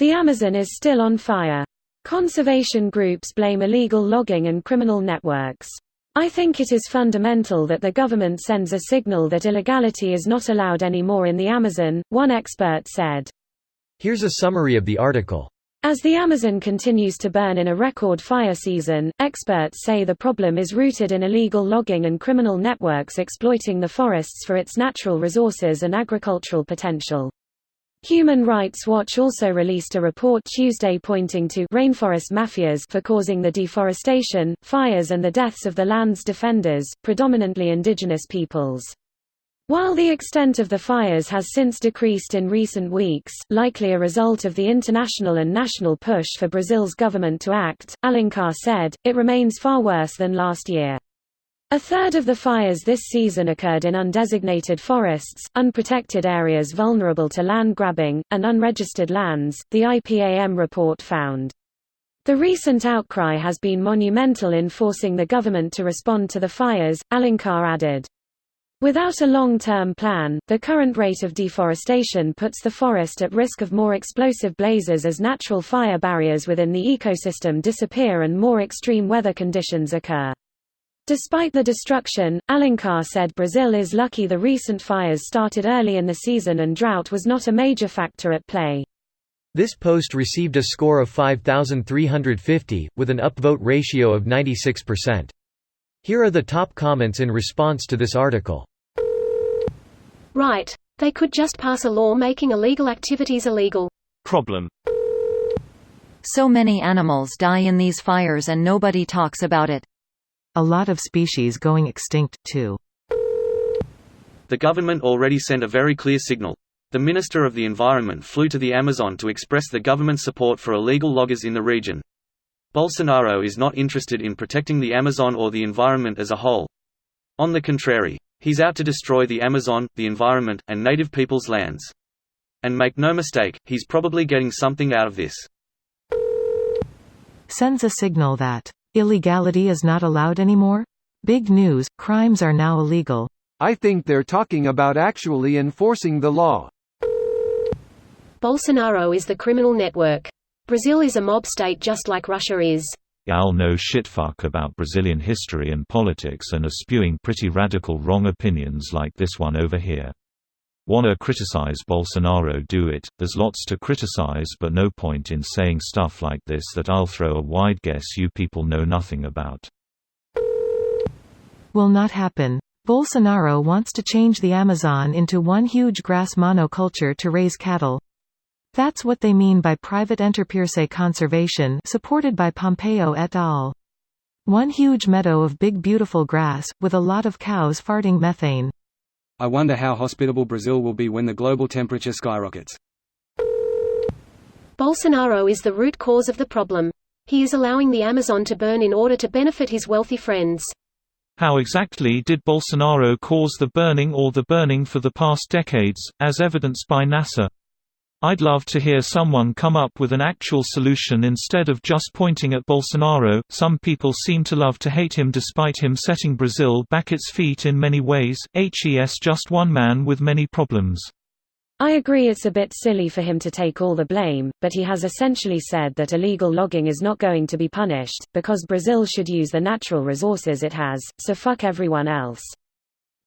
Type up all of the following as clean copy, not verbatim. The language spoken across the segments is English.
The Amazon is still on fire. Conservation groups blame illegal logging and criminal networks. I think it is fundamental that the government sends a signal that illegality is not allowed anymore in the Amazon, one expert said. Here's a summary of the article. As the Amazon continues to burn in a record fire season, experts say the problem is rooted in illegal logging and criminal networks exploiting the forests for its natural resources and agricultural potential. Human Rights Watch also released a report Tuesday pointing to rainforest mafias for causing the deforestation, fires and the deaths of the land's defenders, predominantly indigenous peoples. While the extent of the fires has since decreased in recent weeks, likely a result of the international and national push for Brazil's government to act, Alencar said, it remains far worse than last year. A third of the fires this season occurred in undesignated forests, unprotected areas vulnerable to land grabbing, and unregistered lands, the IPAM report found. The recent outcry has been monumental in forcing the government to respond to the fires, Alencar added. Without a long-term plan, the current rate of deforestation puts the forest at risk of more explosive blazes as natural fire barriers within the ecosystem disappear and more extreme weather conditions occur. Despite the destruction, Alencar said Brazil is lucky the recent fires started early in the season and drought was not a major factor at play. This post received a score of 5,350, with an upvote ratio of 96%. Here are the top comments in response to this article. Right. They could just pass a law making illegal activities illegal. Problem. So many animals die in these fires and nobody talks about it. A lot of species going extinct, too. The government already sent a very clear signal. The Minister of the Environment flew to the Amazon to express the government's support for illegal loggers in the region. Bolsonaro is not interested in protecting the Amazon or the environment as a whole. On the contrary, he's out to destroy the Amazon, the environment, and native people's lands. And make no mistake, he's probably getting something out of this. Sends a signal that illegality is not allowed anymore? Big news, crimes are now illegal. I think they're talking about actually enforcing the law. Bolsonaro is the criminal network. Brazil is a mob state just like Russia is. Y'all know shitfuck about Brazilian history and politics and are spewing pretty radical wrong opinions like this one over here. Wanna criticize Bolsonaro, do it, there's lots to criticize but no point in saying stuff like this that I'll throw a wide guess you people know nothing about. Will not happen. Bolsonaro wants to change the Amazon into one huge grass monoculture to raise cattle. That's what they mean by private enterprise conservation supported by Pompeo et al. One huge meadow of big beautiful grass, with a lot of cows farting methane. I wonder how hospitable Brazil will be when the global temperature skyrockets. Bolsonaro is the root cause of the problem. He is allowing the Amazon to burn in order to benefit his wealthy friends. How exactly did Bolsonaro cause the burning or the burning for the past decades, as evidenced by NASA? I'd love to hear someone come up with an actual solution instead of just pointing at Bolsonaro. Some people seem to love to hate him despite him setting Brazil back its feet in many ways. He's just one man with many problems. I agree it's a bit silly for him to take all the blame, but he has essentially said that illegal logging is not going to be punished, because Brazil should use the natural resources it has, so fuck everyone else.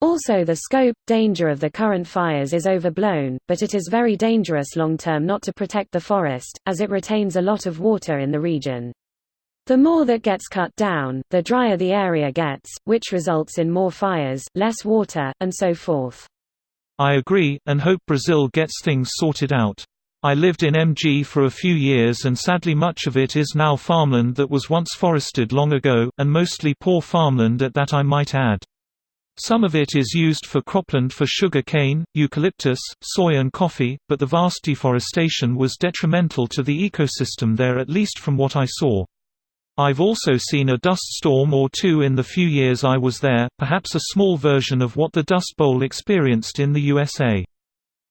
Also, the scope, danger of the current fires is overblown, but it is very dangerous long-term not to protect the forest, as it retains a lot of water in the region. The more that gets cut down, the drier the area gets, which results in more fires, less water, and so forth. I agree, and hope Brazil gets things sorted out. I lived in MG for a few years and sadly much of it is now farmland that was once forested long ago, and mostly poor farmland at that I might add. Some of it is used for cropland for sugar cane, eucalyptus, soy and coffee, but the vast deforestation was detrimental to the ecosystem there, at least from what I saw. I've also seen a dust storm or two in the few years I was there, perhaps a small version of what the Dust Bowl experienced in the USA.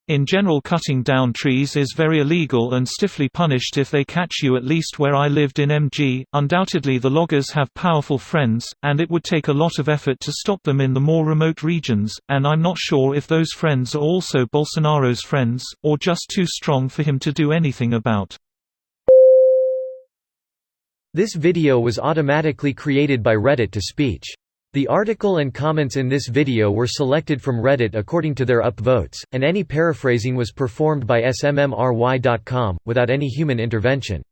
In general, cutting down trees is very illegal and stiffly punished if they catch you, at least where I lived in MG. Undoubtedly the loggers have powerful friends, and it would take a lot of effort to stop them in the more remote regions, and I'm not sure if those friends are also Bolsonaro's friends, or just too strong for him to do anything about. This video was automatically created by Reddit to speech. The article and comments in this video were selected from Reddit according to their upvotes, and any paraphrasing was performed by smmry.com, without any human intervention.